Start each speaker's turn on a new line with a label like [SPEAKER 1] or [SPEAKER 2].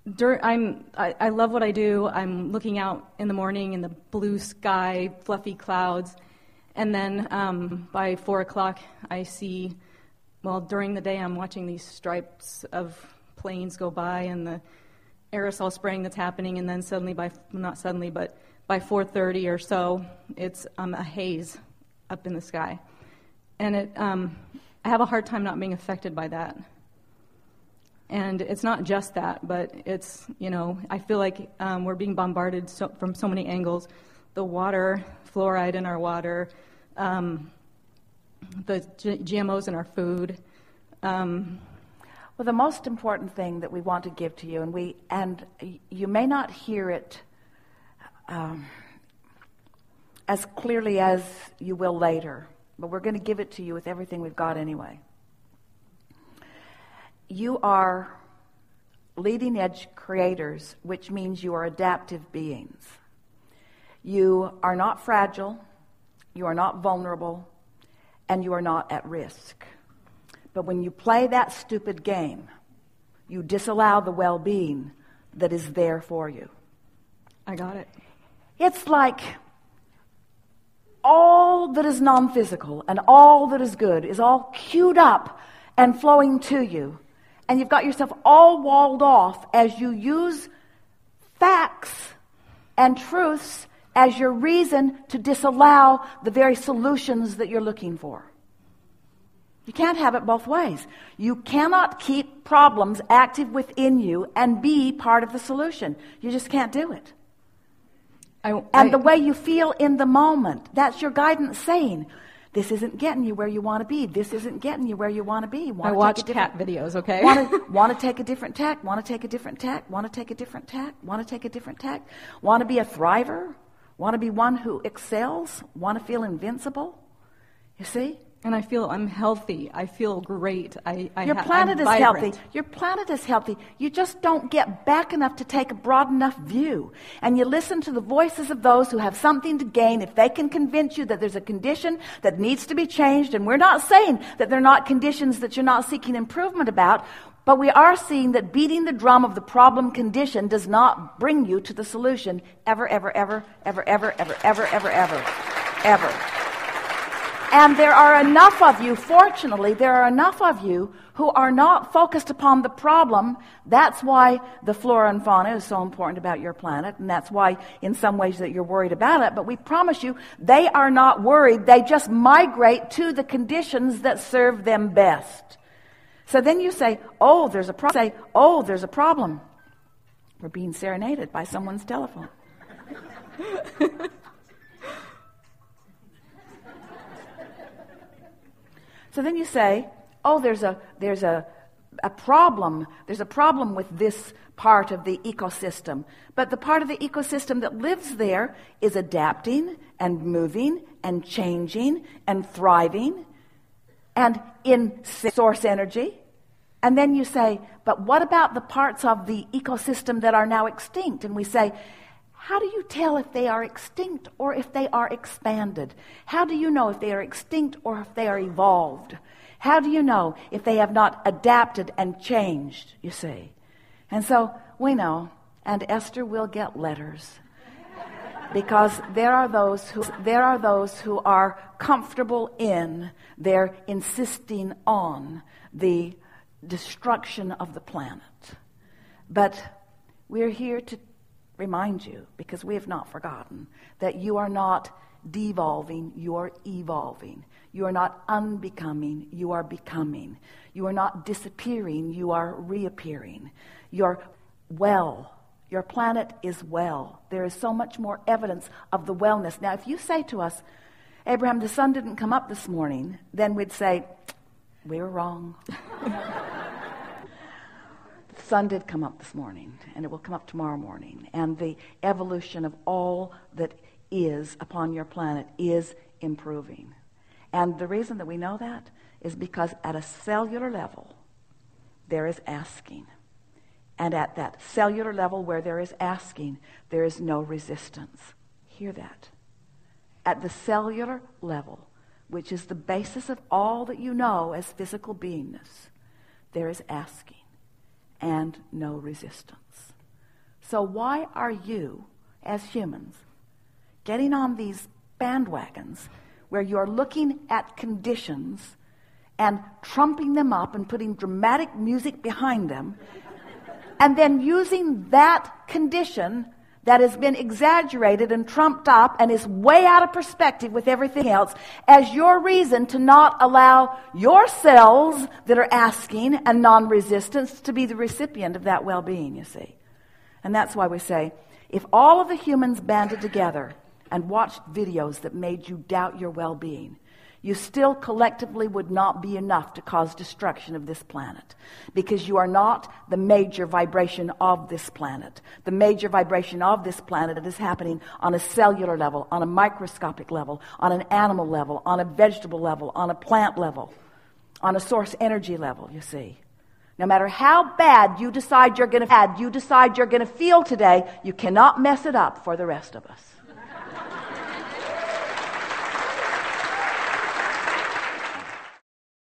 [SPEAKER 1] I love what I do. I'm looking out in the morning in the blue sky, fluffy clouds, and then by 4 o'clock I see, during the day I'm watching these stripes of planes go by and the aerosol spraying that's happening, and then suddenly by 4:30 or so, it's a haze up in the sky. And I have a hard time not being affected by that. And it's not just that, but it's, I feel like we're being bombarded from so many angles. The water, fluoride in our water, the GMOs in our food.
[SPEAKER 2] Well, the most important thing that we want to give to you, and you may not hear it as clearly as you will later, but we're going to give it to you with everything we've got anyway. You are leading edge creators, which means you are adaptive beings. You are not fragile, you are not vulnerable, and you are not at risk. But when you play that stupid game, you disallow the well-being that is there for you.
[SPEAKER 1] I got it.
[SPEAKER 2] It's like all that is non-physical and all that is good is all queued up and flowing to you. And you've got yourself all walled off as you use facts and truths as your reason to disallow the very solutions that you're looking for. You can't have it both ways. You cannot keep problems active within you and be part of the solution. You just can't do it. And the way you feel in the moment, that's your guidance saying, this isn't getting you where you want to be. This isn't getting you where you want to be.
[SPEAKER 1] I watch cat videos, okay?
[SPEAKER 2] Want to take a different tack, want to take a different tack, want to take a different tack, want to take a different tack. Want to be a thriver, want to be one who excels, want to feel invincible. You see?
[SPEAKER 1] And I feel I'm healthy. I feel great.
[SPEAKER 2] Your planet is healthy. Your planet is healthy. You just don't get back enough to take a broad enough view. And you listen to the voices of those who have something to gain if they can convince you that there's a condition that needs to be changed. And we're not saying that they're not conditions that you're not seeking improvement about, but we are seeing that beating the drum of the problem condition does not bring you to the solution ever, ever, ever, ever, ever, ever, ever, ever, ever, ever. And there are enough of you, fortunately, there are enough of you who are not focused upon the problem. That's why the flora and fauna is so important about your planet, and that's why in some ways that you're worried about it. But we promise you, they are not worried. They just migrate to the conditions that serve them best. So then you say, there's a problem. We're being serenaded by someone's telephone. So then you say, there's a problem. There's a problem with this part of the ecosystem. But the part of the ecosystem that lives there is adapting and moving and changing and thriving and in source energy. And then you say, but what about the parts of the ecosystem that are now extinct? And we say, how do you tell if they are extinct or if they are expanded? How do you know if they are extinct or if they are evolved? How do you know if they have not adapted and changed, you see? And so we know, and Esther will get letters, because there are those who are comfortable in their insisting on the destruction of the planet. But we're here to remind you, because we have not forgotten, that you are not devolving, you are evolving. You are not unbecoming, you are becoming. You are not disappearing, you are reappearing. You're well. Your planet is well. There is so much more evidence of the wellness. Now, if you say to us, Abraham, the sun didn't come up this morning, then we'd say, we were wrong. The sun did come up this morning, and it will come up tomorrow morning. And the evolution of all that is upon your planet is improving. And the reason that we know that is because at a cellular level, there is asking. And at that cellular level where there is asking, there is no resistance. Hear that. At the cellular level, which is the basis of all that you know as physical beingness, there is asking and no resistance. So why are you, as humans, getting on these bandwagons where you're looking at conditions and trumping them up and putting dramatic music behind them, and then using that condition that has been exaggerated and trumped up and is way out of perspective with everything else as your reason to not allow your cells that are asking and non-resistance to be the recipient of that well-being, you see? And that's why we say, if all of the humans banded together and watched videos that made you doubt your well-being, you still collectively would not be enough to cause destruction of this planet, because you are not the major vibration of this planet. The major vibration of this planet is happening on a cellular level, on a microscopic level, on an animal level, on a vegetable level, on a plant level, on a source energy level, you see. No matter how bad you decide you're going to feel today, you cannot mess it up for the rest of us.